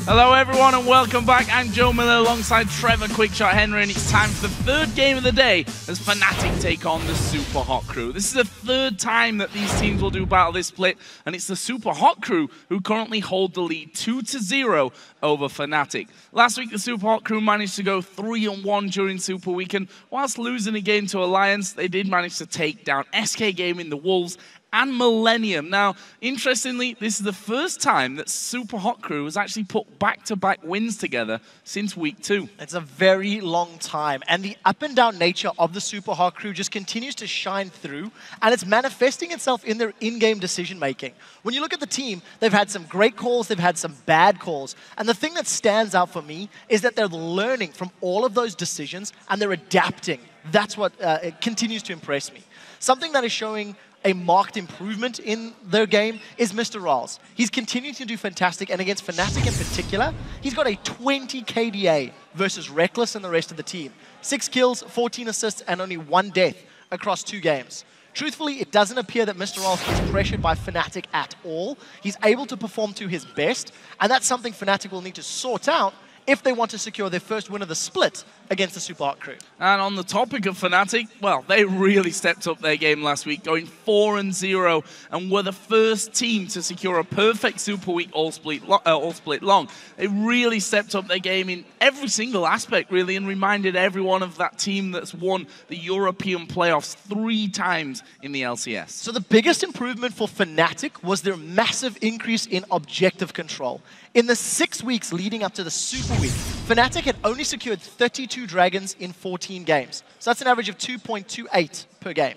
Hello everyone and welcome back. I'm Joe Miller alongside Trevor Quickshot Henry, and it's time for the third game of the day as Fnatic take on the Super Hot Crew. This is the third time that these teams will do battle this split, and it's the Super Hot Crew who currently hold the lead 2-0 over Fnatic. Last week the Super Hot Crew managed to go 3-1 during Super Weekend. Whilst losing a game to Alliance, they did manage to take down SK Gaming, the Wolves, and Millennium. Now, interestingly, this is the first time that Super Hot Crew has actually put back-to-back wins together since week 2. It's a very long time, and the up-and-down nature of the Super Hot Crew just continues to shine through, and it's manifesting itself in their in-game decision-making. When you look at the team, they've had some great calls, they've had some bad calls, and the thing that stands out for me is that they're learning from all of those decisions, and they're adapting. That's what continues to impress me. Something that is showing a marked improvement in their game is MrRalleZ. He's continuing to do fantastic, and against Fnatic in particular, he's got a 20 KDA versus Rekkles and the rest of the team. 6 kills, 14 assists, and only 1 death across 2 games. Truthfully, it doesn't appear that MrRalleZ is pressured by Fnatic at all. He's able to perform to his best, and that's something Fnatic will need to sort out if they want to secure their first win of the split against the Super Hot Crew. And on the topic of Fnatic, well, they really stepped up their game last week, going 4-0, and were the first team to secure a perfect Super Week all split long. They really stepped up their game in every single aspect, really, and reminded everyone of that team that's won the European playoffs 3 times in the LCS. So the biggest improvement for Fnatic was their massive increase in objective control. In the 6 weeks leading up to the Super Week, Fnatic had only secured 32 dragons in 14 games. So that's an average of 2.28 per game.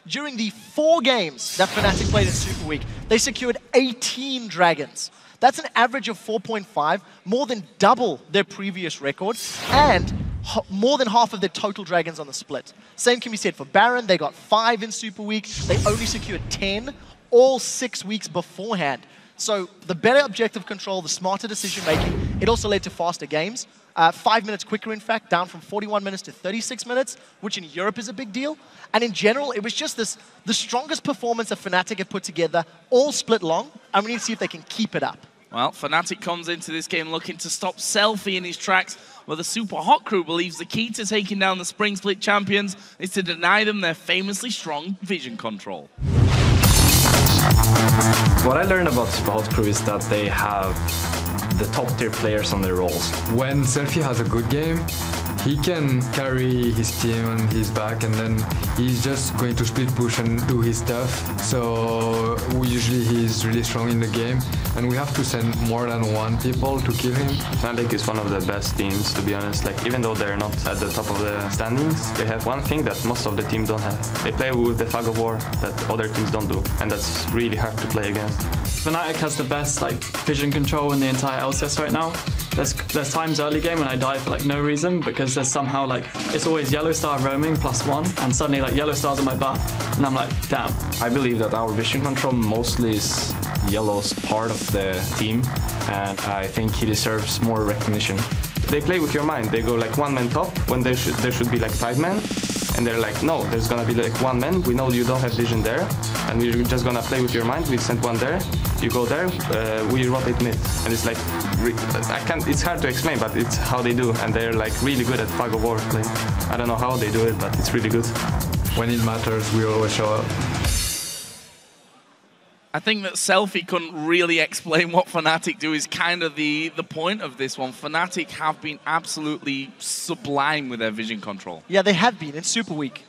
During the 4 games that Fnatic played in Super Week, they secured 18 dragons. That's an average of 4.5, more than double their previous record, and more than half of their total dragons on the split. Same can be said for Baron. They got 5 in Super Week. They only secured 10 all 6 weeks beforehand. So the better objective control, the smarter decision-making, it also led to faster games. 5 minutes quicker, in fact, down from 41 minutes to 36 minutes, which in Europe is a big deal. And in general, it was just the strongest performance that Fnatic have put together, all split long, and we need to see if they can keep it up. Well, Fnatic comes into this game looking to stop SELFIE in his tracks, where the Super Hot Crew believes the key to taking down the Spring Split champions is to deny them their famously strong vision control. What I learned about Super Hot Crew is that they have the top tier players on their roles. When SELFIE has a good game, he can carry his team on his back, and then he's just going to split push and do his stuff. So usually he's really strong in the game, and we have to send more than 1 people to kill him. Fnatic is one of the best teams, to be honest. Like, even though they're not at the top of the standings, they have one thing that most of the teams don't have. They play with the fog of war that other teams don't do, and that's really hard to play against. Fnatic has the best vision control in the entire LCS right now. There's times early game when I die for no reason, because there's somehow it's always YellOwStaR roaming +1, and suddenly YellOwStar's on my butt, and I'm like, damn. I believe that our vision control mostly is Yellow's part of the team, and I think he deserves more recognition. They play with your mind. They go 1 man top when there should be 5 men. And they're like, no, there's gonna be 1 man. We know you don't have vision there, and we're just gonna play with your mind. We send 1 there, you go there, we rotate mid, and it's it's hard to explain, but it's how they do, and they're really good at fog of war play. I don't know how they do it, but it's really good. When it matters, we always show up. I think that SELFIE couldn't really explain what Fnatic do is kind of the point of this one. Fnatic have been absolutely sublime with their vision control. Yeah, they have been in Super Week.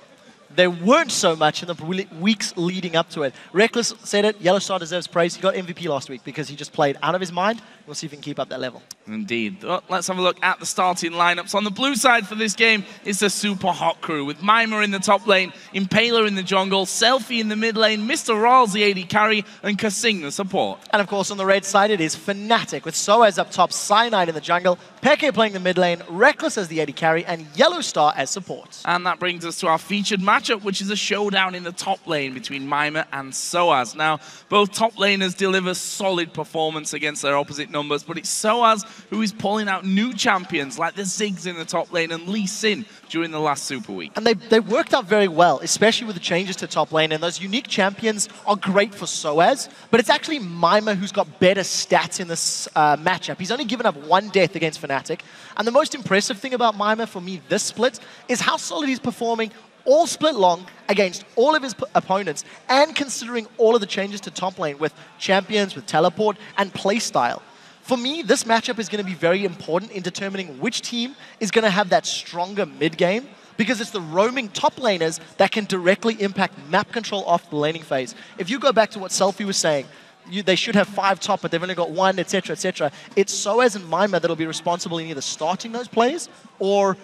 They weren't so much in the weeks leading up to it. Rekkles said it, YellOwStaR deserves praise. He got MVP last week because he just played out of his mind. We'll see if he can keep up that level. Indeed. Well, let's have a look at the starting lineups. On the blue side for this game is the Super Hot Crew, with Mimer in the top lane, Impaler in the jungle, SELFIE in the mid lane, MrRalleZ the AD carry, and kaSing the support. And of course on the red side it is Fnatic, with sOAZ up top, Cyanide in the jungle, xPeke playing the mid lane, Rekkles as the AD carry, and YellOwStaR as support. And that brings us to our featured matchup, which is a showdown in the top lane between Mimer and sOAZ. Now, both top laners deliver solid performance against their opposite numbers, but it's sOAZ who is pulling out new champions like the Ziggs in the top lane and Lee Sin during the last Super Week. And they worked out very well, especially with the changes to top lane, and those unique champions are great for sOAZ, but it's actually Mimer who's got better stats in this matchup. He's only given up 1 death against Fnatic, and the most impressive thing about Mimer for me this split is how solid he's performing all split long against all of his opponents, and considering all of the changes to top lane with champions, with teleport, and playstyle. For me, this matchup is going to be very important in determining which team is going to have that stronger mid game, because it's the roaming top laners that can directly impact map control off the laning phase. If you go back to what SELFIE was saying, they should have 5 top, but they've only got 1, etc., etc. It's sOAZ and Mimer that'll be responsible in either starting those plays or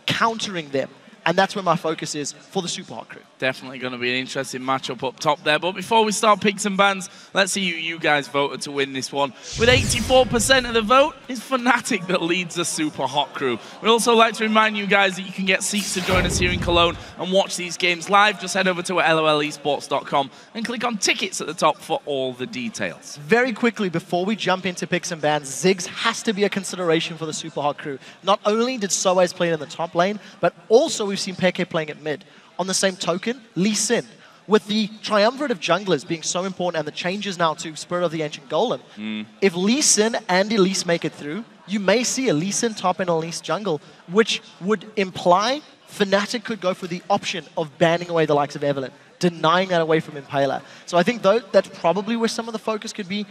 countering them. And that's where my focus is for the Super Hot Crew. Definitely going to be an interesting matchup up top there. But before we start picks and bans, let's see who you guys voted to win this one. With 84% of the vote, it's Fnatic that leads the Super Hot Crew. We'd also like to remind you guys that you can get seats to join us here in Cologne and watch these games live. Just head over to LOLesports.com and click on tickets at the top for all the details. Very quickly, before we jump into picks and bans, Ziggs has to be a consideration for the Super Hot Crew. Not only did sOAZ play in the top lane, but also we've seen xPeke playing at mid. On the same token, Lee Sin, with the triumvirate of junglers being so important and the changes now to Spirit of the Ancient Golem, if Lee Sin and Elise make it through, you may see a Lee Sin top and Elise jungle, which would imply Fnatic could go for the option of banning away the likes of Evelynn, denying that away from Impaler. So I think that's probably where some of the focus could be.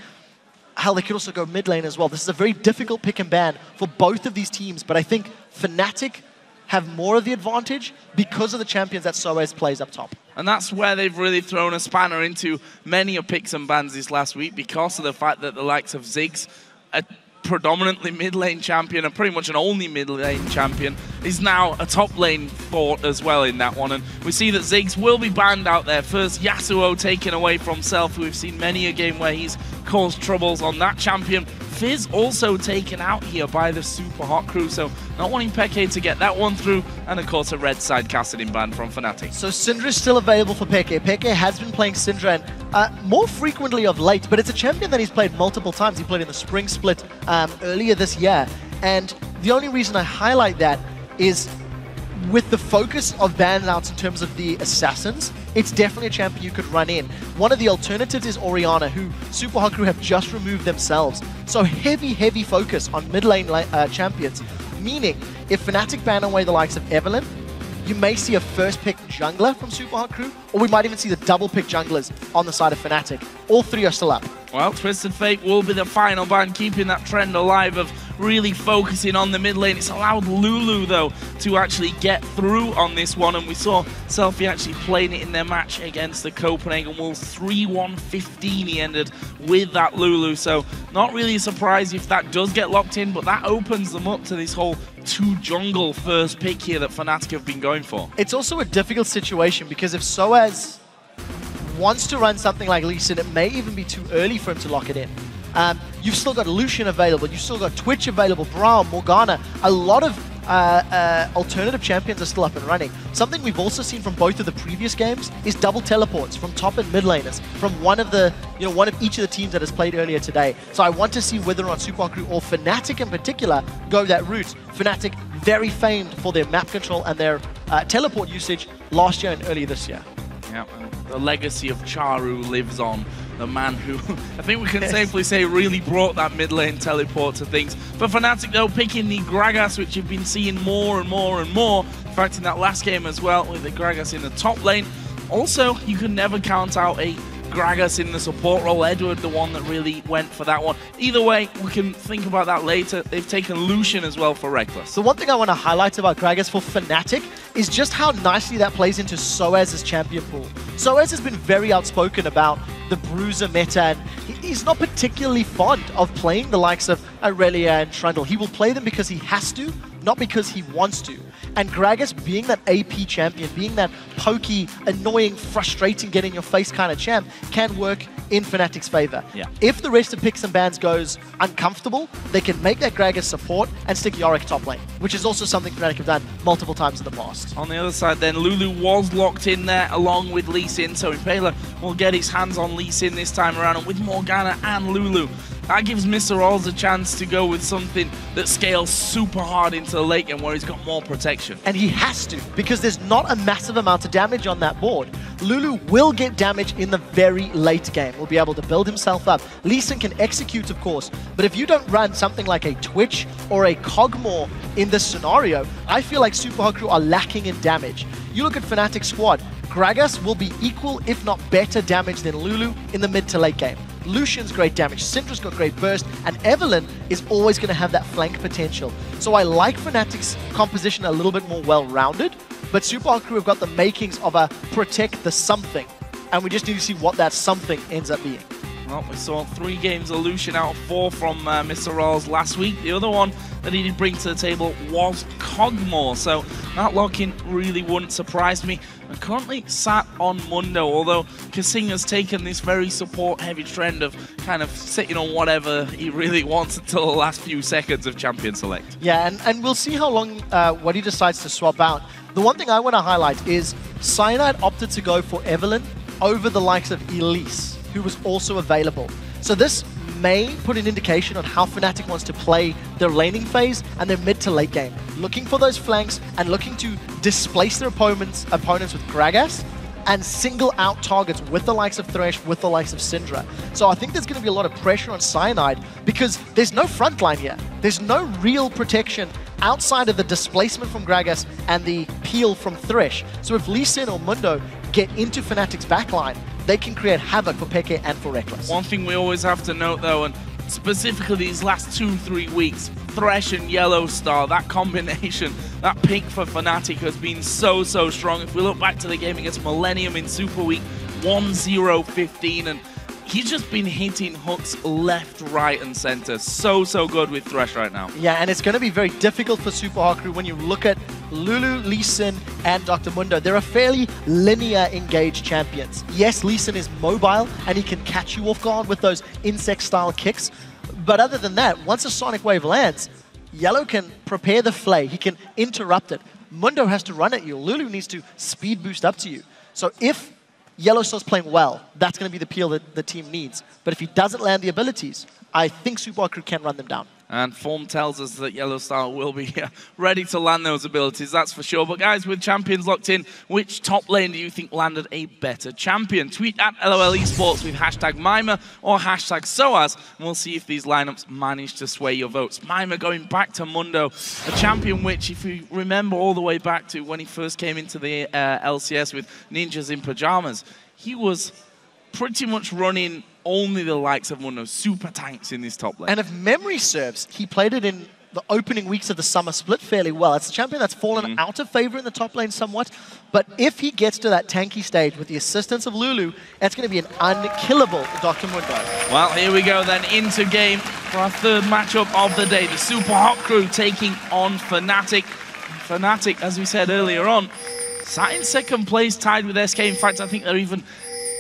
Hell, they could also go mid lane as well. This is a very difficult pick and ban for both of these teams, but I think Fnatic have more of the advantage because of the champions that sOAZ plays up top. And that's where they've really thrown a spanner into many of picks and bans this last week, because of the fact that the likes of Ziggs, a predominantly mid lane champion and pretty much an only mid lane champion, is now a top lane thought as well in that one. And we see that Ziggs will be banned out there. First, Yasuo taken away from Self. We've seen many a game where he's caused troubles on that champion. Fizz also taken out here by the Super Hot Crew, so not wanting xPeke to get that one through, and of course a red side kaSing ban from Fnatic. So Syndra is still available for xPeke. xPeke has been playing Syndra and more frequently of late, but it's a champion that he's played multiple times. He played in the spring split earlier this year, and the only reason I highlight that is with the focus of ban outs in terms of the assassins, it's definitely a champion you could run in. One of the alternatives is Orianna, who Super Hot Crew have just removed themselves. So heavy focus on mid lane champions, meaning if Fnatic ban away the likes of Evelynn, you may see a first pick jungler from Super Hot Crew, or we might even see the double pick junglers on the side of Fnatic. All 3 are still up. Well, Twisted Fate will be the final ban, keeping that trend alive of really focusing on the mid lane. It's allowed Lulu, though, to actually get through on this one, and we saw SELFIE actually playing it in their match against the Copenhagen Wolves. 3-1-15 he ended with that Lulu, so not really a surprise if that does get locked in, but that opens them up to this whole 2 jungle first pick here that Fnatic have been going for. It's also a difficult situation, because if sOAZ wants to run something like Lee Sin, it may even be too early for him to lock it in. You've still got Lucian available, you've still got Twitch available, Braum, Morgana. A lot of alternative champions are still up and running. Something we've also seen from both of the previous games is double teleports from top and mid laners from one of each of the teams that has played earlier today. So I want to see whether or not Super Hot Crew or Fnatic in particular go that route. Fnatic very famed for their map control and their teleport usage last year and early this year. Yeah, the legacy of Charu lives on. The man who, I think we can safely say, really brought that mid lane teleport to things. For Fnatic, though, picking the Gragas, which you've been seeing more and more and more. In fact, in that last game as well, with the Gragas in the top lane. Also, you can never count out a Gragas in the support role. Edward, the one that really went for that one. Either way, we can think about that later. They've taken Lucian as well for Rekkles. The one thing I want to highlight about Gragas for Fnatic is just how nicely that plays into sOAZ's champion pool. sOAZ has been very outspoken about the bruiser meta, and he's not particularly fond of playing the likes of Aurelia and Trundle. He will play them because he has to, not because he wants to. And Gragas, being that AP champion, being that pokey, annoying, frustrating, get in your face kind of champ, can work in Fnatic's favor. Yeah. If the rest of picks and bans goes uncomfortable, they can make that Gragas support and stick Yorick top lane, which is also something Fnatic have done multiple times in the past. On the other side then, Lulu was locked in there along with Lee Sin, so Impaler will get his hands on Lee Sin this time around, and with Morgana and Lulu that gives MrRalleZ a chance to go with something that scales super hard into the late game where he's got more protection. And he has to, because there's not a massive amount of damage on that board. Lulu will get damage in the very late game. Will be able to build himself up. Lee Sin can execute, of course, but if you don't run something like a Twitch or a Cogmore in this scenario, I feel like Super Hot Crew are lacking in damage. You look at Fnatic's squad, Gragas will be equal, if not better damage than Lulu in the mid to late game. Lucian's great damage, Syndra's got great burst, and Evelynn is always going to have that flank potential. So I like Fnatic's composition a little bit more well-rounded, but Super Hot Crew have got the makings of a protect the something, and we just need to see what that something ends up being. Well, we saw 3 games of Lucian out of 4 from MrRalleZ last week. The other one that he did bring to the table was Cogmore, so that lock-in really wouldn't surprise me. And currently sat on Mundo, although kaSing has taken this very support-heavy trend of kind of sitting on whatever he really wants until the last few seconds of Champion Select. Yeah, and we'll see how long, what he decides to swap out. The one thing I want to highlight is Cyanide opted to go for Evelynn over the likes of Elise, who was also available. So this may put an indication on how Fnatic wants to play their laning phase and their mid to late game. Looking for those flanks and looking to displace their opponents with Gragas and single out targets with the likes of Thresh, with the likes of Syndra. So I think there's going to be a lot of pressure on Cyanide because there's no front line here. There's no real protection outside of the displacement from Gragas and the peel from Thresh. So if Lee Sin or Mundo get into Fnatic's backline, they can create havoc for Peke and for Rekkles. One thing we always have to note though, and specifically these last 2-3 weeks, Thresh and YellOwStaR, that combination, that pick for Fnatic has been so strong. If we look back to the game against Millennium in Super Week, 1-0-15, and he's just been hitting hooks left, right, and center. So good with Thresh right now. Yeah, and it's going to be very difficult for Super Hot Crew when you look at Lulu, Lee Sin, and Dr. Mundo. They're a fairly linear engaged champions. Yes, Lee Sin is mobile, and he can catch you off guard with those insect-style kicks. But other than that, once a Sonic Wave lands, Yellow can prepare the flay. He can interrupt it. Mundo has to run at you. Lulu needs to speed boost up to you. So if YellOwStaR's playing well, that's going to be the peel that the team needs. But if he doesn't land the abilities, I think Super Hot Crew can run them down. And form tells us that YellOwStaR will be ready to land those abilities, that's for sure. But guys, with champions locked in, which top lane do you think landed a better champion? Tweet at LOL Esports with hashtag Mimer or hashtag sOAZ, and we'll see if these lineups manage to sway your votes. Mimer going back to Mundo, a champion which, if you remember all the way back to when he first came into the LCS with Ninjas in Pajamas, he was pretty much running only the likes of Mundo, super tanks in this top lane. And if memory serves, he played it in the opening weeks of the summer split fairly well. It's a champion that's fallen out of favor in the top lane somewhat, but if he gets to that tanky stage with the assistance of Lulu, it's going to be an unkillable Dr. Mundo. Well, here we go then into game for our third matchup of the day. The Super Hot Crew taking on Fnatic. Fnatic, as we said earlier on, sat in second place, tied with SK. In fact, I think they're even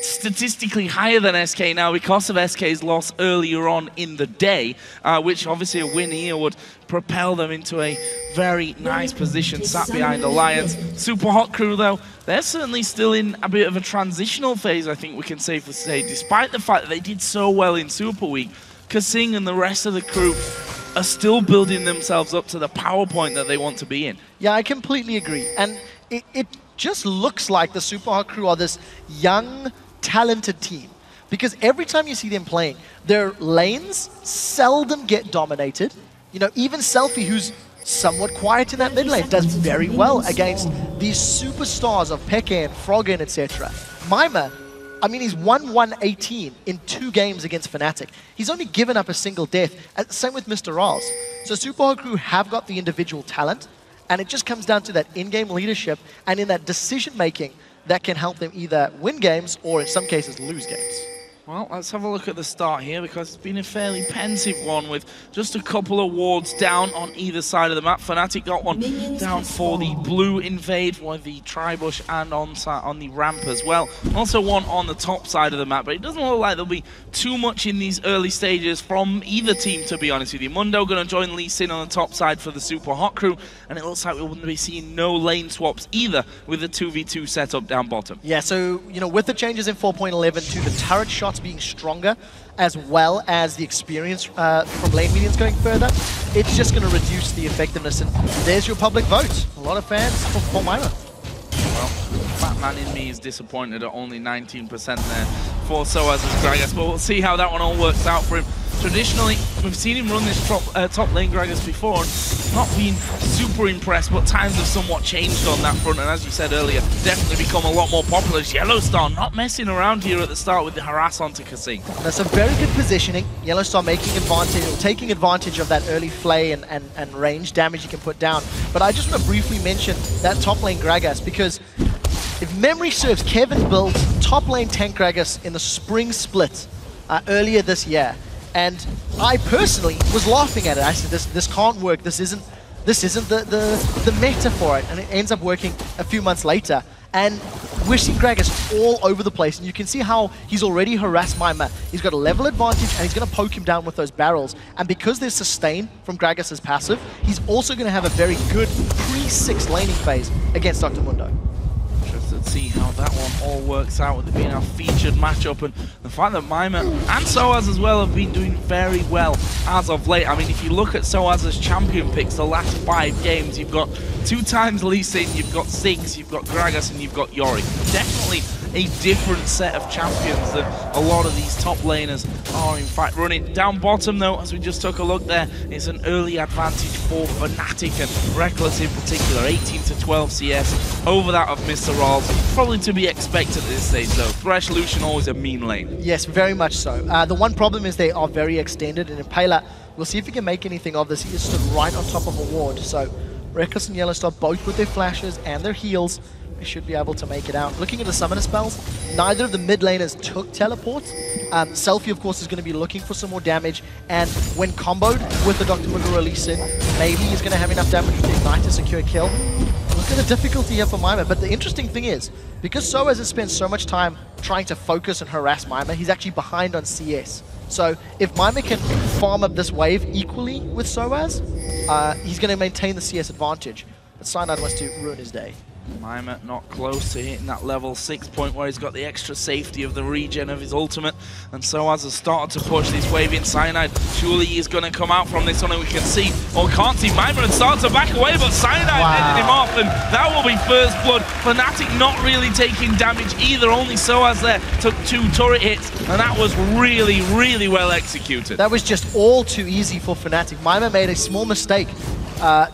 statistically higher than SK now because of SK's loss earlier on in the day, which obviously a win here would propel them into a very nice position sat behind Alliance. Super Hot Crew though, they're certainly still in a bit of a transitional phase, I think we can safely say, despite the fact that they did so well in Super Week. kaSing and the rest of the crew are still building themselves up to the PowerPoint that they want to be in. Yeah, I completely agree. And it just looks like the Super Hot Crew are this young, talented team, because every time you see them playing, their lanes seldom get dominated. You know, even SELFIE, who's somewhat quiet in that mid lane, does very well against these superstars of Peke and Froggen, etc. Mimer, I mean, he's won 118 in 2 games against Fnatic. He's only given up a single death. Same with MrRalleZ. So Super Hot Crew have got the individual talent, and it just comes down to that in-game leadership and in that decision-making that can help them either win games or, in some cases, lose games. Well, let's have a look at the start here, because it's been a fairly pensive one with just a couple of wards down on either side of the map. Fnatic got one down for the blue invade, for the Tribush, and on the ramp as well. Also one on the top side of the map, but it doesn't look like there'll be too much in these early stages from either team, to be honest with you. Mundo going to join Lee Sin on the top side for the Super Hot Crew, and it looks like we wouldn't be seeing no lane swaps either with the 2v2 setup down bottom. Yeah, so, you know, with the changes in 4.11 to the turret shot starts being stronger, as well as the experience from lane minions going further, it's just going to reduce the effectiveness. And there's your public vote. A lot of fans for Mimer. Well, Fat Man in me is disappointed at only 19% there for sOAZ as Gragas, but we'll see how that one all works out for him. Traditionally, we've seen him run this top lane Gragas before, and not been super impressed, but times have somewhat changed on that front, and as you said earlier, definitely become a lot more popular. YellOwStaR not messing around here at the start with the harass onto kaSing. That's a very good positioning. YellOwStaR making advantage, or taking advantage of that early flay and range damage he can put down. But I just want to briefly mention that top lane Gragas, because if memory serves, Kevin built top lane tank Gragas in the spring split earlier this year. And I personally was laughing at it. I said, this can't work. This isn't the meta for it. And it ends up working a few months later. And we're seeing Gragas all over the place. And you can see how he's already harassed Mimer. He's got a level advantage, and he's going to poke him down with those barrels. And because there's sustain from Gragas' passive, he's also going to have a very good pre-6 laning phase against Dr. Mundo. Let's see how that one all works out with it being our featured matchup, and the fact that Mimer and sOAZ as well have been doing very well as of late. I mean, if you look at sOAZ's champion picks the last 5 games, you've got 2 times Lee Sin, you've got Ziggs, you've got Gragas, and you've got Yorick. Definitely a different set of champions than a lot of these top laners are in fact running. Down bottom though, as we just took a look there, it's an early advantage for Fnatic and Rekkles in particular. 18 to 12 CS over that of MrRalleZ. Probably to be expected at this stage though. Thresh Lucian always a mean lane. Yes, very much so. The one problem is they are very extended, and Impaler, we'll see if he can make anything of this. He is stood right on top of a ward, so Rekkles and YellOwStaR both with their flashes and their heals, they should be able to make it out. Looking at the summoner spells, neither of the mid laners took teleport. SELFIE, of course, is going to be looking for some more damage, and when comboed with the Dr. Mundo release in, maybe he's going to have enough damage to ignite to secure a kill. Look at the difficulty here for Mimer, but the interesting thing is, because sOAZ has spent so much time trying to focus and harass Mimer, he's actually behind on CS. So if Mimer can farm up this wave equally with sOAZ, he's going to maintain the CS advantage. But Cyanide wants to ruin his day. Mimer not close to hitting that level 6 point where he's got the extra safety of the regen of his ultimate, and sOAZ has started to push this wave in. Cyanide surely he's going to come out from this one, and we can see, or can't see, Mimer and start to back away, but Cyanide headed him off, and that will be first blood. Fnatic not really taking damage either, only sOAZ there took 2 turret hits, and that was really, really well executed. That was just all too easy for Fnatic. Mimer made a small mistake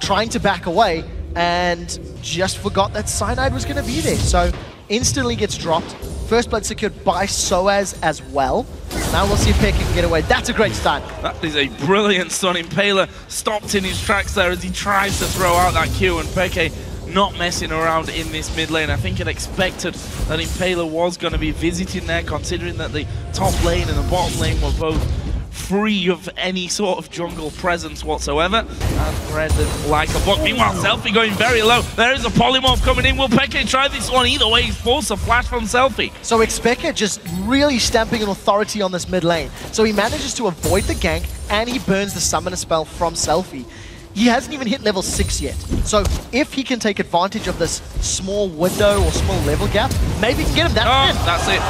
trying to back away, and just forgot that Cyanide was going to be there. So instantly gets dropped. First blood secured by sOAZ as well. Now we'll see if Peke can get away. That's a great stun. That is a brilliant stun. Impaler stopped in his tracks there as he tries to throw out that Q, and Peke not messing around in this mid lane. I think it expected that Impaler was going to be visiting there, considering that the top lane and the bottom lane were both free of any sort of jungle presence whatsoever, and read them like a book. Meanwhile, SELFIE going very low. There is a polymorph coming in. Will Peke try this one? Either way, he's forced a flash from SELFIE. So xPeke just really stamping an authority on this mid lane. So he manages to avoid the gank, and he burns the summoner spell from SELFIE. He hasn't even hit level 6 yet. So if he can take advantage of this small window or small level gap, maybe he can get him. That's it.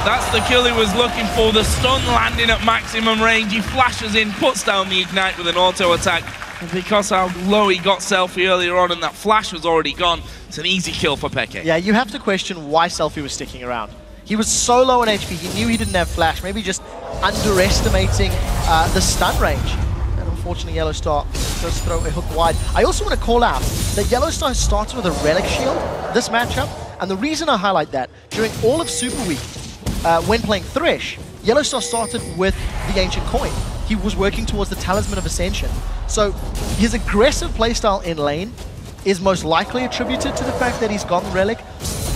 That's the kill he was looking for. The stun landing at maximum range. He flashes in, puts down the ignite with an auto attack. And because how low he got SELFIE earlier on and that flash was already gone, it's an easy kill for Peke. Yeah, you have to question why SELFIE was sticking around. He was so low on HP, he knew he didn't have flash, maybe just underestimating the stun range. Unfortunately, YellOwStaR does throw a hook wide. I also want to call out that YellOwStaR starts with a Relic Shield this matchup, and the reason I highlight that, during all of Super Week, when playing Thresh, YellOwStaR started with the Ancient Coin. He was working towards the Talisman of Ascension. So his aggressive playstyle in lane is most likely attributed to the fact that he's got the Relic.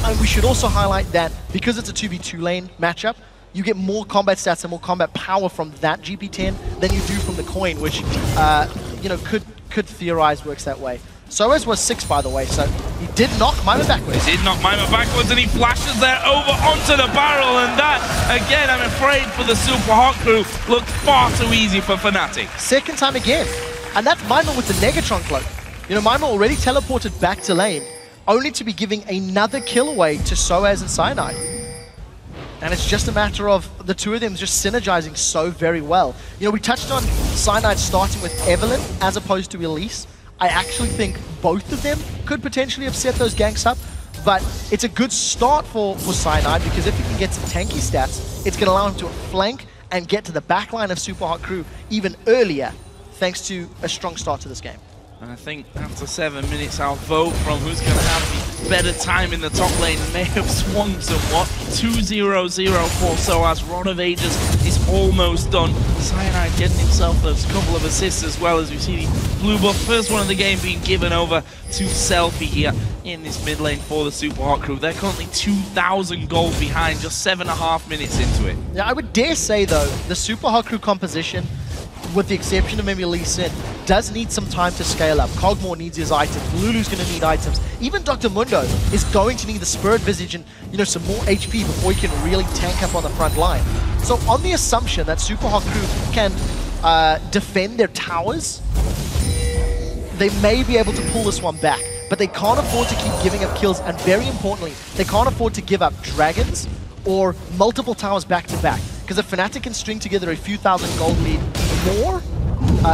And we should also highlight that because it's a 2v2 lane matchup, you get more combat stats and more combat power from that GP10 than you do from the coin, which you know, could theorize works that way. sOAZ was 6, by the way, so he did knock Mimer backwards. He did knock Mimer backwards, and he flashes there over onto the barrel, and that, again, I'm afraid for the Super Hot crew, looked far too easy for Fnatic. Second time again, and that's Mimer with the Negatron cloak. You know, Mimer already teleported back to lane, only to be giving another kill away to sOAZ and Cyanide. And it's just a matter of the two of them just synergizing so very well. You know, we touched on Cyanide starting with Evelyn as opposed to Elise. I actually think both of them could potentially have set those ganks up, but it's a good start for Cyanide because if he can get some tanky stats, it's going to allow him to flank and get to the back line of Super Hot Crew even earlier, thanks to a strong start to this game. And I think after 7 minutes, our vote from who's going to have the better time in the top lane may have swung somewhat. 2-0-0 for sOAZ. Rod of Ages is almost done. Cyanide getting himself those couple of assists as well, as we see the blue buff. First one of the game being given over to SELFIE here in this mid lane for the Super Hot Crew. They're currently 2,000 gold behind, just 7.5 minutes into it. Yeah, I would dare say, though, the Super Hot Crew composition, with the exception of maybe Lee Sin, does need some time to scale up. Cogmore needs his items, Lulu's going to need items. Even Dr. Mundo is going to need the Spirit Visage and, you know, some more HP before he can really tank up on the front line. So on the assumption that Super Hot Crew can defend their towers, they may be able to pull this one back. But they can't afford to keep giving up kills, and very importantly, they can't afford to give up dragons or multiple towers back to back. Because if Fnatic can string together a few thousand gold lead more,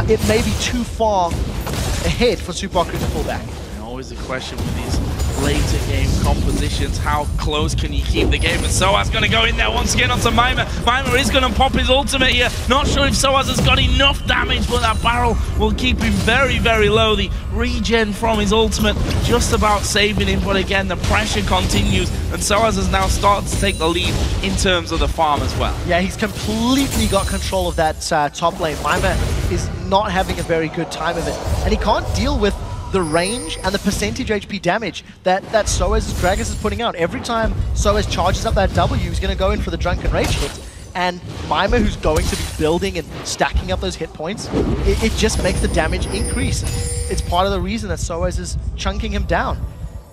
it may be too far ahead for Super Hot Crew to pull back. And always the question with these later game compositions, how close can you keep the game? And sOAZ going to go in there once again onto Mimer. Mimer is going to pop his ultimate here. Not sure if sOAZ has got enough damage, but that barrel will keep him very, very low. The regen from his ultimate just about saving him, but again, the pressure continues, and sOAZ has now started to take the lead in terms of the farm as well. Yeah, he's completely got control of that top lane. Mimer is not having a very good time of it, and he can't deal with the range and the percentage HP damage that sOAZ's Gragas is putting out. Every time sOAZ charges up that W, he's going to go in for the Drunken Rage hit. And Mimer, who's going to be building and stacking up those hit points, it just makes the damage increase. It's part of the reason that sOAZ is chunking him down.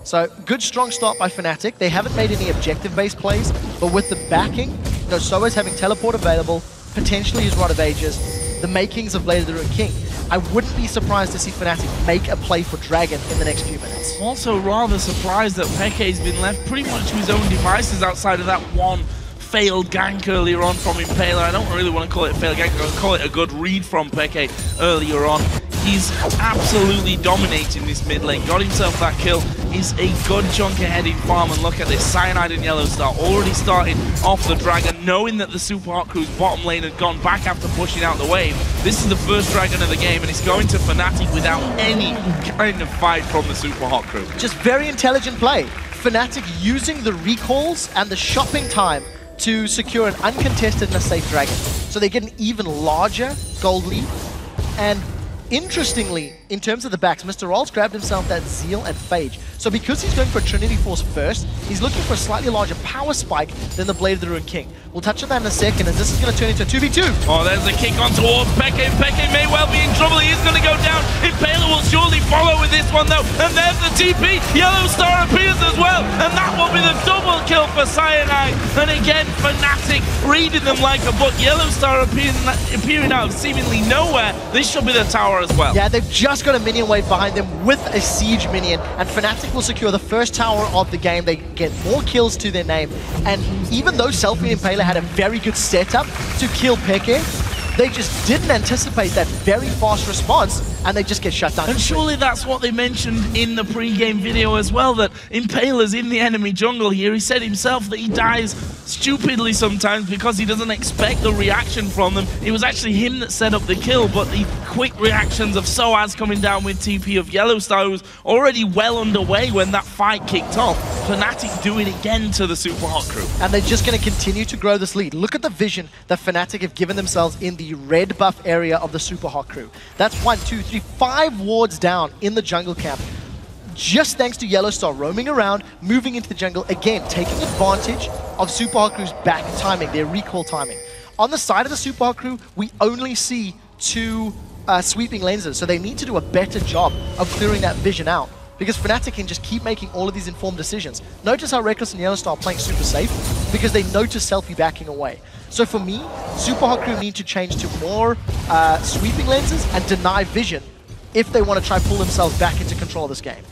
So, good strong start by Fnatic. They haven't made any objective-based plays, but with the backing, you know, sOAZ having teleport available, potentially his Rod of Ages, the makings of Blade of the Ruined King, I wouldn't be surprised to see Fnatic make a play for Dragon in the next few minutes. Also rather surprised that Peke's been left pretty much to his own devices outside of that one failed gank earlier on from Impaler. I don't really want to call it a failed gank, I'll call it a good read from Peke earlier on. He's absolutely dominating this mid lane, got himself that kill, is a good chunk ahead in farm, and look at this, Cyanide and YellOwStaR already starting off the Dragon, knowing that the Super Hot Crew's bottom lane had gone back after pushing out the wave. This is the first Dragon of the game, and it's going to Fnatic without any kind of fight from the Super Hot Crew. Just very intelligent play. Fnatic using the recalls and the shopping time to secure an uncontested and a safe Dragon. So they get an even larger gold lead, and interestingly, in terms of the backs, MrRalleZ grabbed himself that Zeal and Phage. So because he's going for Trinity Force first, he's looking for a slightly larger power spike than the Blade of the Ruined King. We'll touch on that in a second, as this is going to turn into a 2v2. Oh, there's a kick on towards Peke. Peke may well be in trouble. He is going to go down. Impaler will surely follow with this one, though. And there's the TP. YellOwStaR appears as well. And that will be the double kill for Cyanide. And again, Fnatic reading them like a book. YellOwStaR appearing out of seemingly nowhere. This should be the tower as well. Yeah, they've just got a minion wave behind them with a siege minion, and Fnatic will secure the first tower of the game. They get more kills to their name, and even though SELFIE and Impaler had a very good setup to kill Peke, they just didn't anticipate that very fast response, and they just get shut down. And surely that's what they mentioned in the pre-game video as well, that Impaler's in the enemy jungle here. He said himself that he dies stupidly sometimes because he doesn't expect the reaction from them. It was actually him that set up the kill, but the quick reactions of sOAZ coming down with TP of YellOwStaR, who was already well underway when that fight kicked off. Fnatic do it again to the Super Hot Crew. And they're just going to continue to grow this lead. Look at the vision that Fnatic have given themselves in the red buff area of the Super Hot Crew. That's 1, 2, 3, 5 wards down in the jungle camp. Just thanks to YellOwStaR roaming around, moving into the jungle, again, taking advantage of Super Hot Crew's back timing, their recall timing. On the side of the Super Hot Crew, we only see 2 sweeping lenses, so they need to do a better job of clearing that vision out, because Fnatic can just keep making all of these informed decisions. Notice how Rekkles and YellOwStaR are playing super safe, because they notice SELFIE backing away. So for me, Super Hot Crew need to change to more sweeping lenses and deny vision if they want to try pull themselves back into control of this game.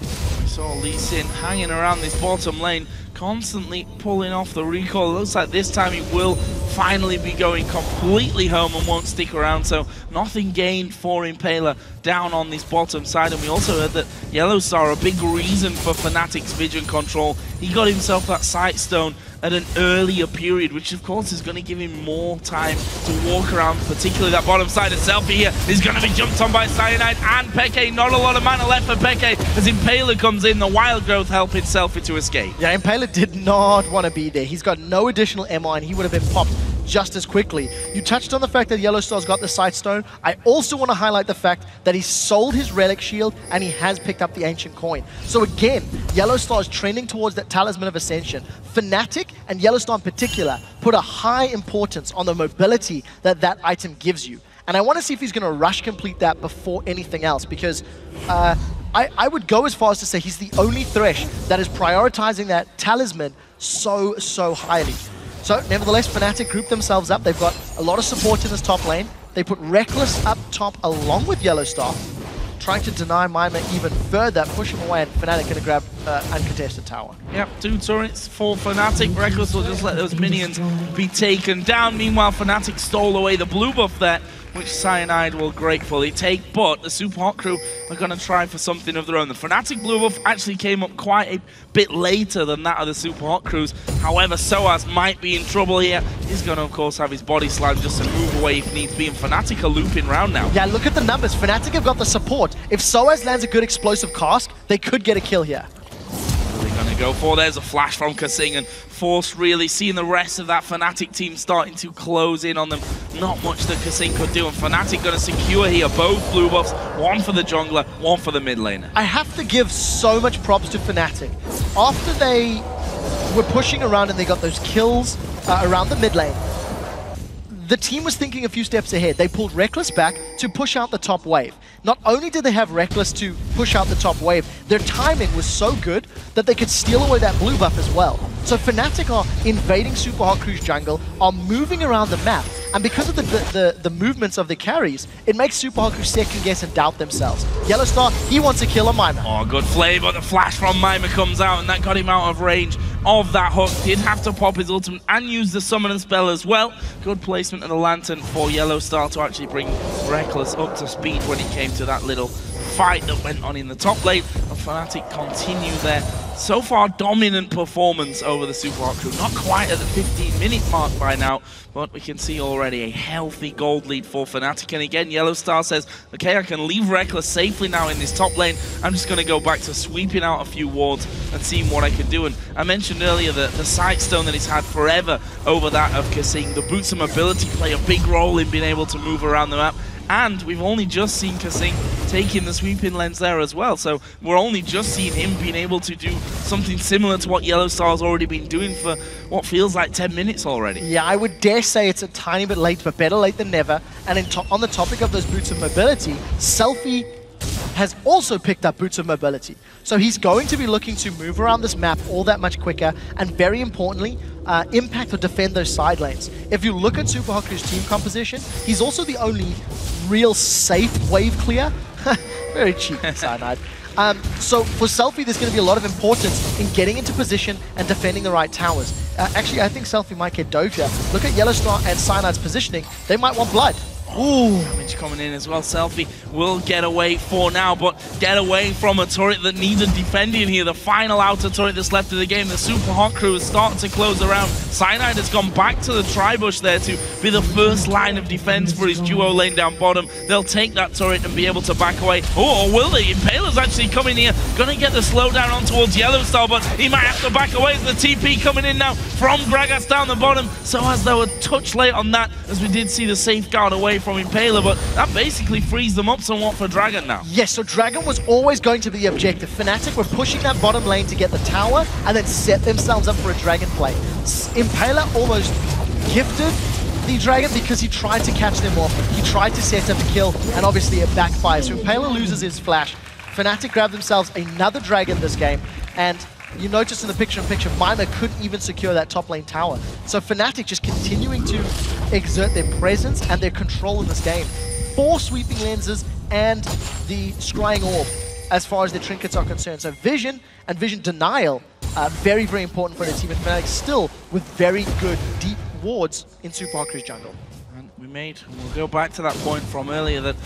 We saw Lee Sin hanging around this bottom lane, constantly pulling off the recall. It looks like this time he will finally be going completely home and won't stick around, so nothing gained for Impaler down on this bottom side. And we also heard that YellOwStaR, a big reason for Fnatic's vision control, he got himself that sight stone at an earlier period, which of course is going to give him more time to walk around, particularly that bottom side of SELFIE here is going to be jumped on by Cyanide and xPeke. Not a lot of mana left for xPeke as Impaler comes in, the wild growth helping SELFIE to escape. Yeah, Impaler did not want to be there. He's got no additional MR and he would have been popped just as quickly. You touched on the fact that YellOwStar's got the sight stone. I also want to highlight the fact that he sold his relic shield and he has picked up the ancient coin. So again, YellOwStar is trending towards that talisman of ascension. Fnatic and YellOwStar in particular put a high importance on the mobility that that item gives you. And I want to see if he's going to rush complete that before anything else, because I would go as far as to say he's the only Thresh that is prioritizing that talisman so highly. So, nevertheless, Fnatic group themselves up. They've got a lot of support in this top lane. They put Rekkles up top along with YellOwStaR, trying to deny Mimer even further, push him away, and Fnatic going to grab uncontested tower. Yep, 2 turrets for Fnatic. Rekkles will just let those minions be taken down. Meanwhile, Fnatic stole away the blue buff there, which Cyanide will gratefully take, but the Super Hot crew are going to try for something of their own. The Fnatic blue buff actually came up quite a bit later than that of the Super Hot crews. However, sOAZ might be in trouble here. He's going to, of course, have his body slam just to move away if needs be, and Fnatic are looping round now. Yeah, look at the numbers. Fnatic have got the support. If sOAZ lands a good explosive cask, they could get a kill here. Going to go for. There's a flash from kaSing, and Force really seeing the rest of that Fnatic team starting to close in on them. Not much that kaSing could do, and Fnatic going to secure here both blue buffs, one for the jungler, one for the mid laner. I have to give so much props to Fnatic. After they were pushing around and they got those kills around the mid lane, the team was thinking a few steps ahead. They pulled Rekkles back to push out the top wave. Not only did they have Rekkles to push out the top wave, their timing was so good that they could steal away that blue buff as well. So Fnatic are invading Super Hot Crew's jungle, are moving around the map, and because of the movements of the carries, it makes Super Hot Crew second guess and doubt themselves. YellOwStaR, he wants to kill a Mimer. Oh, good play, but the flash from Mimer comes out, and that got him out of range of that hook. Did have to pop his ultimate and use the summoning spell as well. Good placement of the lantern for YellOwStaR to actually bring Rekkles up to speed when it came to that little fight that went on in the top lane. And Fnatic continue their so far dominant performance over the Super Hot crew. Not quite at the 15-minute mark by now, but we can see already a healthy gold lead for Fnatic. And again, YellOwStaR says, okay, I can leave Rekkles safely now in this top lane. I'm just going to go back to sweeping out a few wards and seeing what I can do. And I mentioned earlier that the sight stone that he's had forever over that of kaSing, the boots of mobility play a big role in being able to move around the map. And we've only just seen kaSing taking the sweeping lens there as well. So we're only just seeing him being able to do something similar to what YellOwStar has already been doing for what feels like 10 minutes already. Yeah, I would dare say it's a tiny bit late, but better late than never. And on the topic of those boots of mobility, SELFIE has also picked up boots of mobility. So he's going to be looking to move around this map all that much quicker, and very importantly, impact or defend those side lanes. If you look at Super Hot Crew's team composition, he's also the only real safe wave clear. Very cheeky, Cyanide. So for SELFIE, there's going to be a lot of importance in getting into position and defending the right towers. Actually, I think SELFIE might get dove here. Look at YellOwStaR and Cyanide's positioning. They might want blood. Ooh, damage coming in as well. SELFIE will get away for now, but get away from a turret that needed defending here. The final outer turret that's left of the game. The Super Hot crew is starting to close around. Cyanide has gone back to the tri-bush there to be the first line of defense for his duo lane down bottom. They'll take that turret and be able to back away. Oh, or will they? Impaler's actually coming here. Gonna get the slowdown on towards YellOwStaR, but he might have to back away. The TP coming in now from Gragas down the bottom. So as they were a touch late on that, as we did see the safeguard away from Impaler, but that basically frees them up somewhat for Dragon now. Yes, so Dragon was always going to be the objective. Fnatic were pushing that bottom lane to get the tower and then set themselves up for a Dragon play. Impaler almost gifted the Dragon because he tried to catch them off. He tried to set up a kill, and obviously it backfires. So Impaler loses his flash. Fnatic grab themselves another Dragon this game, and you notice in the picture-in-picture, Mimer couldn't even secure that top lane tower. So Fnatic just continuing to exert their presence and their control in this game. 4 sweeping lenses and the scrying orb as far as their trinkets are concerned. So vision and vision denial Very, very important for the team. And Fnatic still with very good deep wards in Super Hot Crew's jungle. And we'll go back to that point from earlier that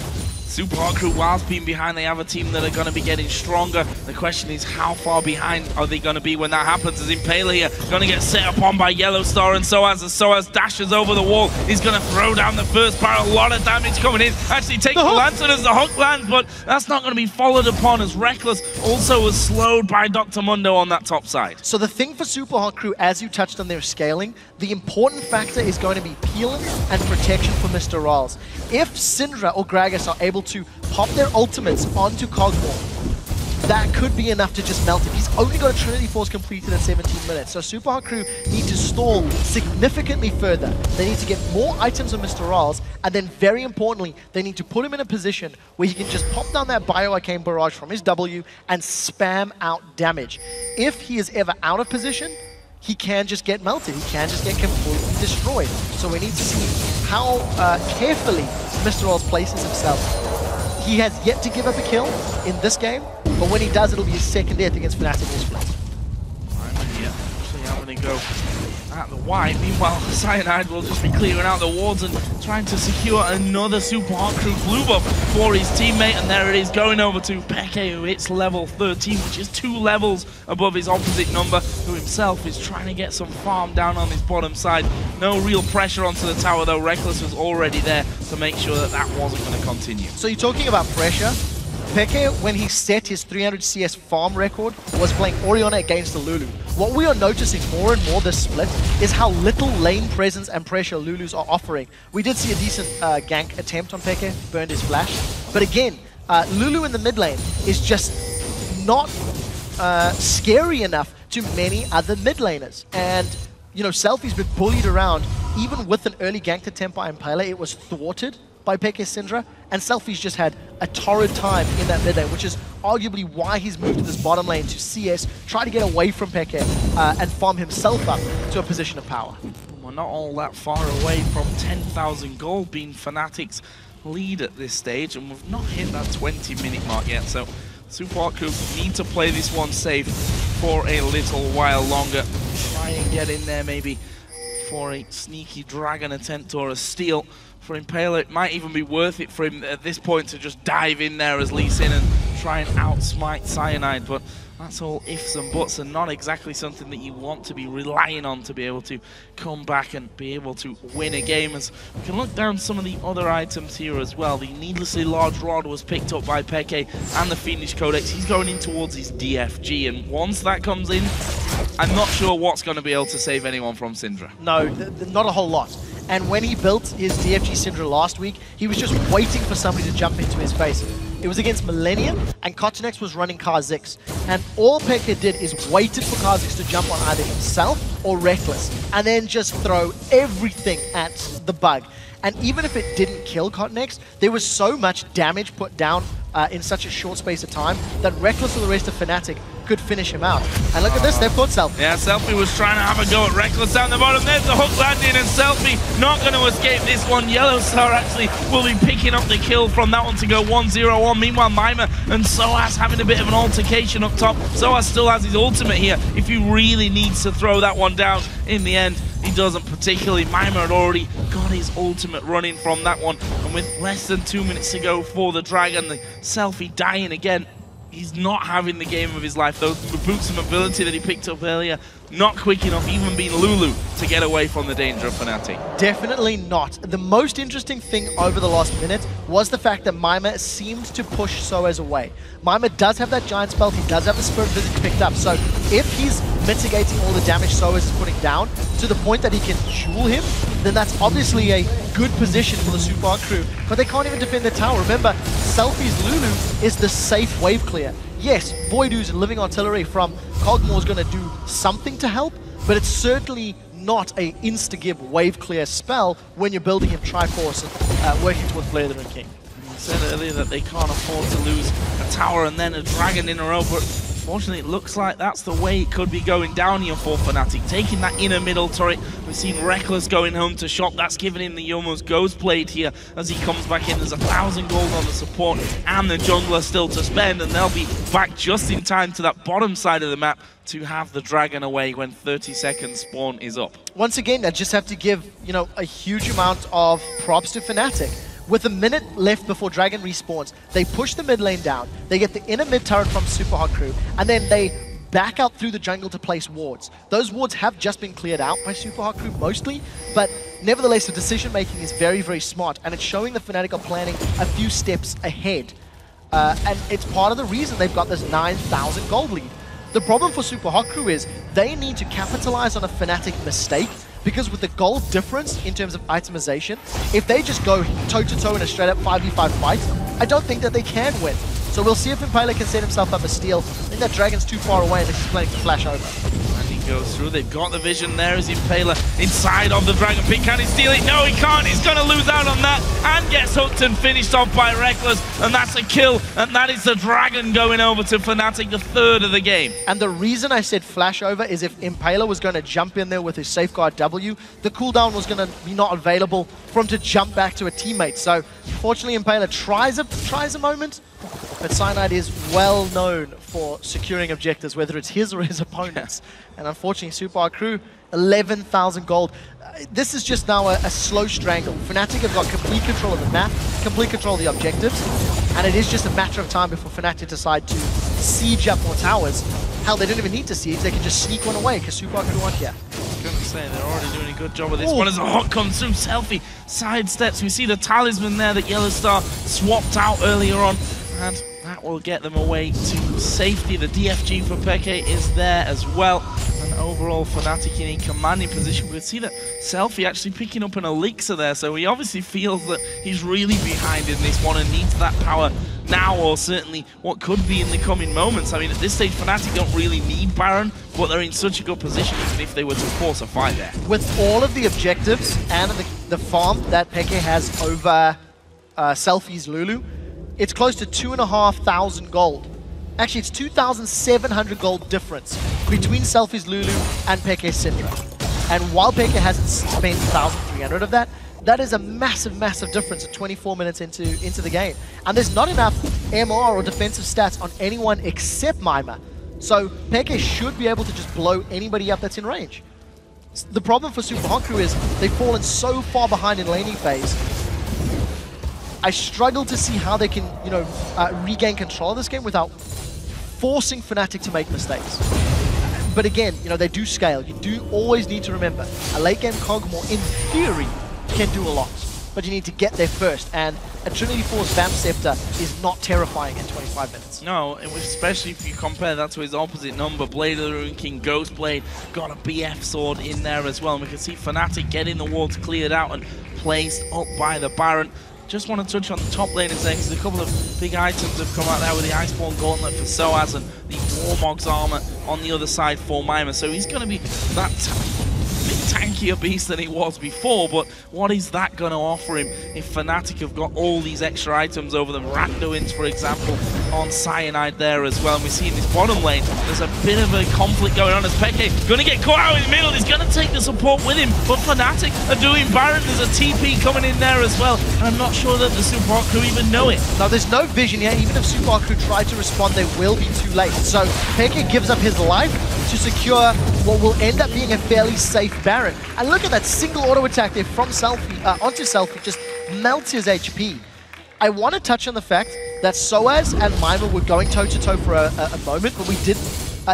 Super Hot Crew, whilst being behind, they have a team that are going to be getting stronger. The question is, how far behind are they going to be when that happens? As Impaler here, going to get set upon by YellOwStaR and sOAZ. As sOAZ dashes over the wall, he's going to throw down the first barrel. A lot of damage coming in. Actually takes the Lantern as the hook lands, but that's not going to be followed upon as Rekkles also was slowed by Dr. Mundo on that top side. So the thing for Super Hot Crew, as you touched on their scaling, the important factor is going to be peeling and protection for MrRalleZ. If Syndra or Gragas are able to pop their ultimates onto Kog'Maw, that could be enough to just melt him. He's only got a Trinity Force completed at 17 minutes, so Super Hot Crew need to stall significantly further. They need to get more items on MrRalleZ, and then very importantly, they need to put him in a position where he can just pop down that Bio-Arcane Barrage from his W and spam out damage. If he is ever out of position, he can just get melted. He can just get completely destroyed. So we need to see how carefully MrRalleZ places himself. He has yet to give up a kill in this game, but when he does, it'll be his second death against Fnatic in split. Mimer here, actually having to go at the Y. Meanwhile, Cyanide will just be clearing out the wards and trying to secure another Super Hot Crew blue buff for his teammate. And there it is, going over to Peke, who hits level 13, which is 2 levels above his opposite number, who himself is trying to get some farm down on his bottom side. No real pressure onto the tower, though. Rekkles was already there to make sure that that wasn't going to continue. So you're talking about pressure. Peke, when he set his 300 CS farm record, was playing Orianna against the Lulu. What we are noticing more and more this split is how little lane presence and pressure Lulus are offering. We did see a decent gank attempt on Peke, burned his flash. But again, Lulu in the mid lane is just not scary enough to many other mid laners. And, you know, SELFIE's been bullied around. Even with an early gank attempt by Impaler, it was thwarted by Peke Syndra, and SELFIE's just had a torrid time in that mid lane, which is arguably why he's moved to this bottom lane to CS, try to get away from Peke and farm himself up to a position of power. We're not all that far away from 10,000 gold being Fnatic's lead at this stage, and we've not hit that 20-minute mark yet, so Super Hot Crew need to play this one safe for a little while longer. Try and get in there maybe for a sneaky dragon attempt or a steal. For Impaler, it might even be worth it for him at this point to just dive in there as Lee Sin and try and outsmite Cyanide, but that's all ifs and buts and not exactly something that you want to be relying on to be able to come back and be able to win a game. As we can look down some of the other items here as well. The needlessly large rod was picked up by Peke and the Fiendish Codex. He's going in towards his DFG, and once that comes in, I'm not sure what's going to be able to save anyone from Syndra. No, not a whole lot. And when he built his DFG Syndra last week, he was just waiting for somebody to jump into his face. It was against Millennium, and kaTing was running kaZix. And all Peke did is waited for kaZix to jump on either himself or Rekkles, and then just throw everything at the bug. And even if it didn't kill kaTing, there was so much damage put down in such a short space of time that Rekkles or the rest of Fnatic could finish him out. And look at this, they've caught SELFIE. Yeah, SELFIE was trying to have a go at Rekkles down the bottom. There's the hook landing, and SELFIE not going to escape this one. YellOwStaR actually will be picking up the kill from that one to go 1-0-1. Meanwhile, Mimer and sOAZ having a bit of an altercation up top. sOAZ still has his ultimate here if he really needs to throw that one down. In the end, he doesn't particularly. Mimer had already got his ultimate running from that one, and with less than 2 minutes to go for the Dragon, the SELFIE dying again. He's not having the game of his life. Those boots of mobility that he picked up earlier, not quick enough, even being Lulu, to get away from the danger of Fnatic. Definitely not. The most interesting thing over the last minute was the fact that Mimer seemed to push sOAZ away. Mimer does have that giant spell, he does have the Spirit Visage picked up, so if he's mitigating all the damage sOAZ is putting down to the point that he can duel him, then that's obviously a good position for the Super Hot Crew, but they can't even defend the tower. Remember, SELFIE's Lulu is the safe wave clear. Yes, Voidoo's and Living Artillery from Kog'Maw is going to do something to help, but it's certainly not a insta-give wave clear spell when you're building him Triforce and working towards Blade of the King. I said earlier that they can't afford to lose a tower and then a dragon in a row, but unfortunately, it looks like that's the way it could be going down here for Fnatic. Taking that inner middle turret. We've seen Rekkles going home to shop. That's giving him the almost ghost blade here as he comes back in. There's 1,000 gold on the support and the jungler still to spend, and they'll be back just in time to that bottom side of the map to have the dragon away when 30 seconds spawn is up. Once again, I just have to give, a huge amount of props to Fnatic. With a minute left before Dragon respawns, they push the mid lane down, they get the inner mid turret from Super Hot Crew, and then they back out through the jungle to place wards. Those wards have just been cleared out by Super Hot Crew mostly, but nevertheless the decision making is very, very smart, and it's showing the Fnatic are planning a few steps ahead. And it's part of the reason they've got this 9,000 gold lead. The problem for Super Hot Crew is they need to capitalize on a Fnatic mistake, because with the gold difference in terms of itemization, if they just go toe-to-toe in a straight-up 5v5 fight, I don't think that they can win. So we'll see if Impaler can set himself up a steal. I think that Dragon's too far away and he's planning to flash over. And he goes through. They've got the vision there as Impaler inside of the Dragon Pit. Can he steal it? No, he can't. He's going to lose out on that and gets hooked and finished off by Rekkles. And that's a kill. And that is the Dragon going over to Fnatic, the third of the game. And the reason I said flash over is if Impaler was going to jump in there with his Safeguard W, the cooldown was going to be not available for him to jump back to a teammate. So fortunately Impaler tries a moment, but Cyanide is well known for securing objectives, whether it's his or his opponent's. And unfortunately, Super Hot Crew, 11,000 gold. This is just now a slow strangle. Fnatic have got complete control of the map, complete control of the objectives, and it is just a matter of time before Fnatic decide to siege up more towers. Hell, they don't even need to siege, they can just sneak one away because Super Hot Crew aren't here. I was going to say, they're already doing a good job of this one as a hot comes through. SELFIE sidesteps. We see the talisman there that YellOwStaR swapped out earlier on, and that will get them away to safety. The DFG for Peke is there as well. And overall, Fnatic in a commanding position. We can see that SELFIE actually picking up an elixir there, so he obviously feels that he's really behind in this one and needs that power now, or certainly what could be in the coming moments. I mean, at this stage, Fnatic don't really need Baron, but they're in such a good position even if they were to force a fight there. With all of the objectives and the farm that Peke has over SELFIE's Lulu, it's close to 2,500 gold. Actually, it's 2,700 gold difference between SELFIE's Lulu and Peke's Syndra. And while Peke hasn't spent 1,300 of that, that is a massive, massive difference at 24 minutes into the game. And there's not enough MR or defensive stats on anyone except Mimer. So Peke should be able to just blow anybody up that's in range. The problem for Super Hot Crew is they've fallen so far behind in laning phase. I struggle to see how they can, regain control of this game without forcing Fnatic to make mistakes. But again, they do scale. You do always need to remember, a late game Kog'Maw, in theory, can do a lot. But you need to get there first, and a Trinity Force Vamp Scepter is not terrifying in 25 minutes. No, especially if you compare that to his opposite number, Blade of the Rune King, Ghost Blade, got a BF sword in there as well. And we can see Fnatic getting the wards cleared out and placed up by the Baron. Just want to touch on the top lane and say, because a couple of big items have come out there with the Iceborne Gauntlet for sOAZ and the Warmog's armor on the other side for Mimer. So he's going to be that bit tankier beast than he was before, but what is that going to offer him if Fnatic have got all these extra items over them? Randuin's, for example, on Cyanide there as well. And we see in this bottom lane, there's a bit of a conflict going on as Peke going to get caught out in the middle. He's going to take the support with him, but Fnatic are doing Baron. There's a TP coming in there as well, and I'm not sure that the Super Hot Crew even know it. Now, there's no vision here. Even if Super Hot Crew try to respond, they will be too late. So Peke gives up his life to secure what will end up being a fairly safe Baron. And look at that single auto attack there from SELFIE onto SELFIE, just melts his HP. I want to touch on the fact that sOAZ and Mimer were going toe-to-toe for a moment, but we didn't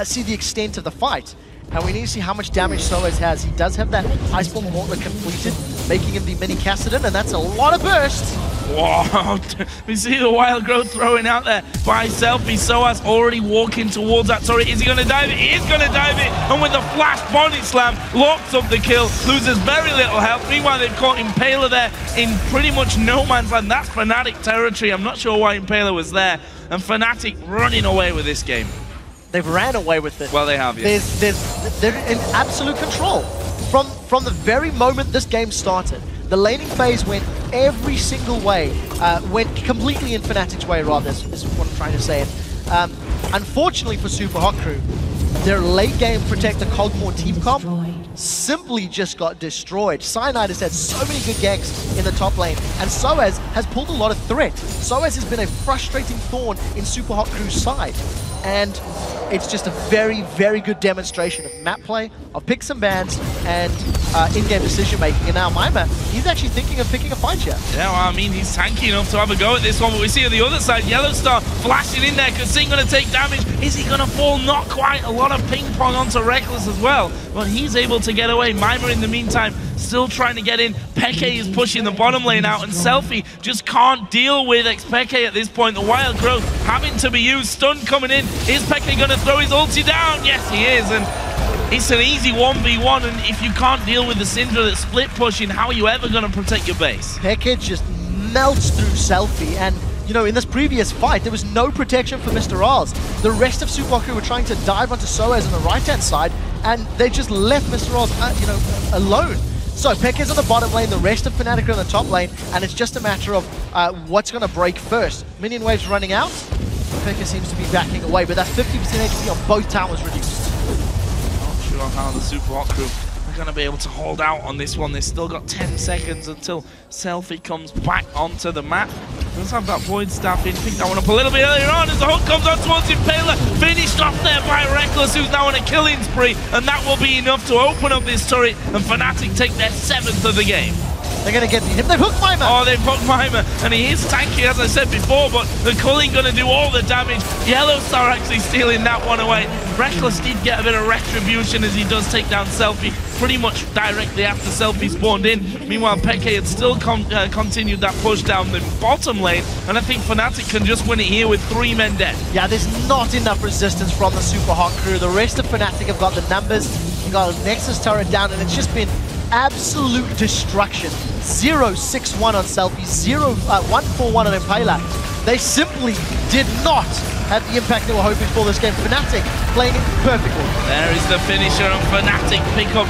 see the extent of the fight. And we need to see how much damage sOAZ has. He does have that Iceborne Gauntlet completed, making him the mini Cedeño, and that's a lot of bursts. Wow, we see the Wild Growth throwing out there by SELFIE. sOAZ already walking towards that turret. Is he going to dive it? He is going to dive it, and with the flash body slam, locks up the kill, loses very little health. Meanwhile, they've caught Impaler there in pretty much no man's land. That's Fnatic territory. I'm not sure why Impaler was there, and Fnatic running away with this game. They've ran away with it. Well, they have, yes. They're in absolute control. From the very moment this game started, the laning phase went every single way, went completely in Fnatic's way, rather, is what I'm trying to say. Unfortunately for Super Hot Crew, their late game protector Cogmore team comp simply just got destroyed. Cyanide has had so many good ganks in the top lane, and sOAZ has pulled a lot of threat. sOAZ has been a frustrating thorn in Super Hot Crew's side, and it's just a very, very good demonstration of map play, of picks and bans, and in-game decision-making. And now Mimer, he's actually thinking of picking a fight here. Yeah, well, I mean, he's tanky enough to have a go at this one, but we see on the other side, YellOwStaR flashing in there, kaSing going to take damage. Is he going to fall? Not quite. A lot of ping-pong onto Rekkles as well, but he's able to get away. Mimer, in the meantime, still trying to get in. Peke is pushing the bottom lane out, and SELFIE just can't deal with xPeke at this point. The wild growth having to be used. Stun coming in. Is Peke going to throw his ulti down? Yes, he is, and it's an easy 1v1, and if you can't deal with the Syndra that's split pushing, how are you ever going to protect your base? Peke just melts through SELFIE, and you know, in this previous fight, there was no protection for MrRalleZ. The rest of Super Hot Crew were trying to dive onto sOAZ on the right-hand side, and they just left MrRalleZ, alone. So Peke's on the bottom lane, the rest of Fnatic are on the top lane, and it's just a matter of what's going to break first. Minion waves running out, Peke seems to be backing away, but that's 50% HP on both towers reduced. Not sure how the Super Hot Crew are going to be able to hold out on this one. They've still got 10 seconds until SELFIE comes back onto the map. Does have that Void Staff in, picked that one up a little bit earlier on as the hook comes on towards Impaler. Finished off there by Rekkles, who's now on a killing spree, and that will be enough to open up this turret, and Fnatic take their 7th of the game. They're going to get him. They've hooked Mimer. Oh, they've hooked Mimer, and he is tanky, as I said before, but the culling going to do all the damage. YellOwStaR actually stealing that one away. Rekkles did get a bit of retribution as he does take down SELFIE pretty much directly after SELFIE spawned in. Meanwhile, Peke had still continued that push down the bottom lane, and I think Fnatic can just win it here with 3 men dead. Yeah, there's not enough resistance from the Super Hot Crew. The rest of Fnatic have got the numbers. You got a Nexus turret down, and it's just been absolute destruction. 0-6-1 on SELFIE, 1-4-1 on Impaler. They simply did not have the impact they were hoping for this game. Fnatic playing it perfectly. There is the finisher, and Fnatic pick up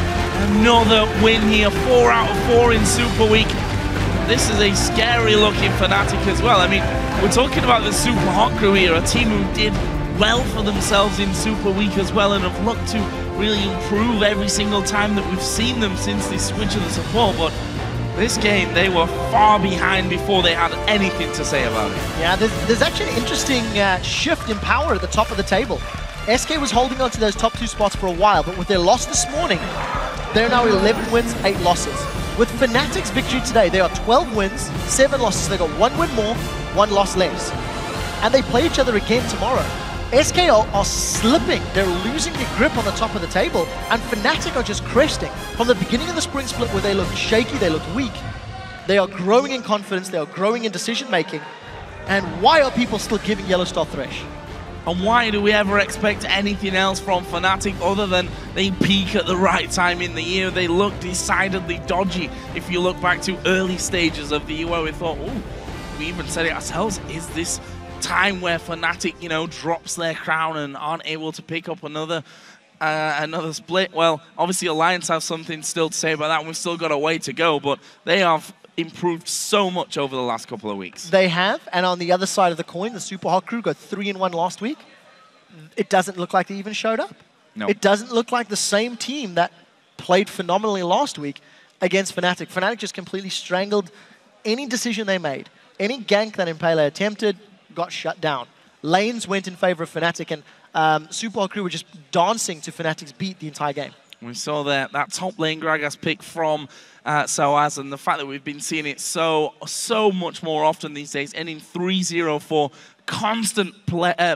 another win here. 4 out of 4 in Super Week. This is a scary looking Fnatic as well. I mean, we're talking about the Super Hot Crew here, a team who did well for themselves in Super Week as well, and have looked to really improve every single time that we've seen them since they switched to the support. But this game, they were far behind before they had anything to say about it. Yeah, there's actually an interesting shift in power at the top of the table. SK was holding on to those top 2 spots for a while, but with their loss this morning, they're now 11 wins, 8 losses. With Fnatic's victory today, they are 12 wins, 7 losses. They got 1 win more, 1 loss less. And they play each other again tomorrow. SK are slipping, they're losing their grip on the top of the table, and Fnatic are just cresting. From the beginning of the spring split where they looked shaky, they looked weak, they are growing in confidence, they are growing in decision making, and why are people still giving YellOwStaR Thresh? And why do we ever expect anything else from Fnatic other than they peak at the right time in the year? They look decidedly dodgy. If you look back to early stages of the year where we thought, ooh, we even said it ourselves, is this time where Fnatic, you know, drops their crown and aren't able to pick up another split? Well, obviously Alliance have something still to say about that. We've still got a way to go, but they have improved so much over the last couple of weeks. They have, and on the other side of the coin, the Super Hot Crew got 3-1 last week. It doesn't look like they even showed up. No. It doesn't look like the same team that played phenomenally last week against Fnatic. Fnatic just completely strangled any decision they made. Any gank that Impaler attempted got shut down. Lanes went in favor of Fnatic, and Super Hot Crew were just dancing to Fnatic's beat the entire game. We saw that top lane Gragas pick from sOAZ, and the fact that we've been seeing it so much more often these days, ending 3-0 constant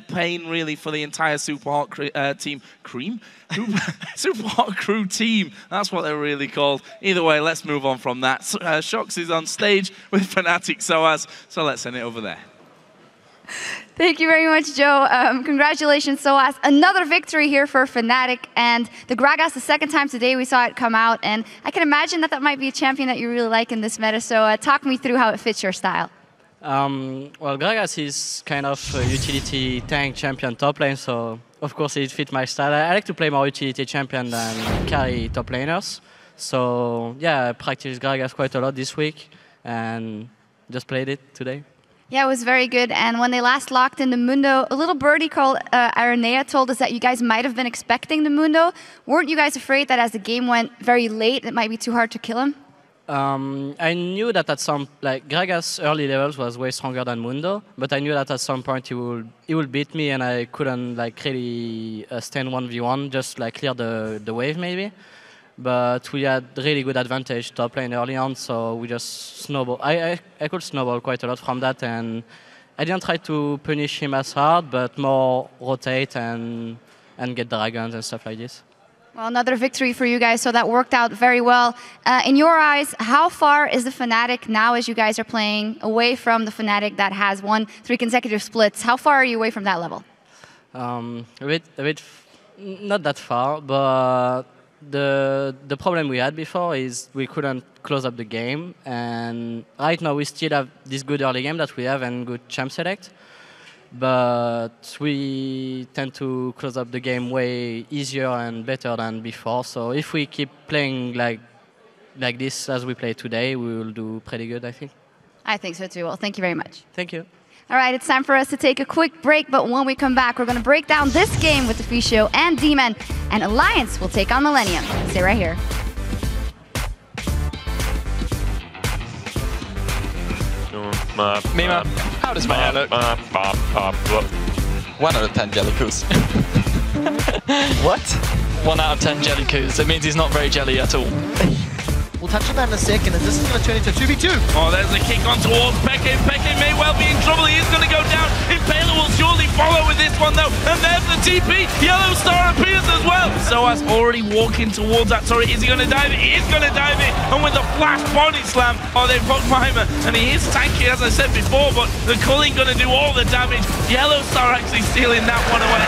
pain really for the entire Super Hot team. Super Hot Crew team, that's what they're really called. Either way, let's move on from that. Shox is on stage with Fnatic sOAZ, so let's send it over there. Thank you very much, Joe. Congratulations, sOAZ. Another victory here for Fnatic, and the Gragas, the 2nd time today we saw it come out, and I can imagine that might be a champion that you really like in this meta, so talk me through how it fits your style. Well, Gragas is kind of a utility tank champion top lane, so of course it fits my style. I like to play more utility champion than carry top laners, so yeah, I practiced Gragas quite a lot this week, and just played it today. Yeah, it was very good. And when they last locked in the Mundo, a little birdie called Aranea told us that you guys might have been expecting the Mundo. Weren't you guys afraid that as the game went very late, it might be too hard to kill him? I knew that at some, like, Gragas early levels was way stronger than Mundo, but I knew that at some point he would beat me and I couldn't, like, really stand 1v1, just, like, clear the wave maybe. But we had really good advantage top lane early on, so we just snowball. I could snowball quite a lot from that, and I didn't try to punish him as hard, but more rotate and get dragons and stuff like this. Well, another victory for you guys, so that worked out very well. In your eyes, how far is the Fnatic now as you guys are playing away from the Fnatic that has won 3 consecutive splits? How far are you away from that level? A bit, not that far, but the problem we had before is we couldn't close up the game, and right now we still have this good early game that we have and good champ select, but we tend to close up the game way easier and better than before. So if we keep playing like this as we play today, we will do pretty good, I think. I think so too. Well, thank you very much. Thank you. All right, it's time for us to take a quick break, but when we come back, we're going to break down this game with the Ficio and D-Men, and Alliance will take on Millennium. Stay right here. Mimer, how does my hair look? 1 out of 10 jellycoos. What? 1 out of 10 jellycoos. It means he's not very jelly at all. We'll touch on that in a second, and this is going to turn into a 2v2. Oh, there's a kick on towards Peke. Peke may well be in trouble. He is going to go down. Impaler will surely follow with this one, though. And there's the TP. YellOwStaR appears as well. sOAZ already walking towards that turret. Is he going to dive it? He is going to dive it. And with a flash body slam, oh, they've blocked Mimer. And he is tanky, as I said before, but the culling going to do all the damage. YellOwStaR actually stealing that one away.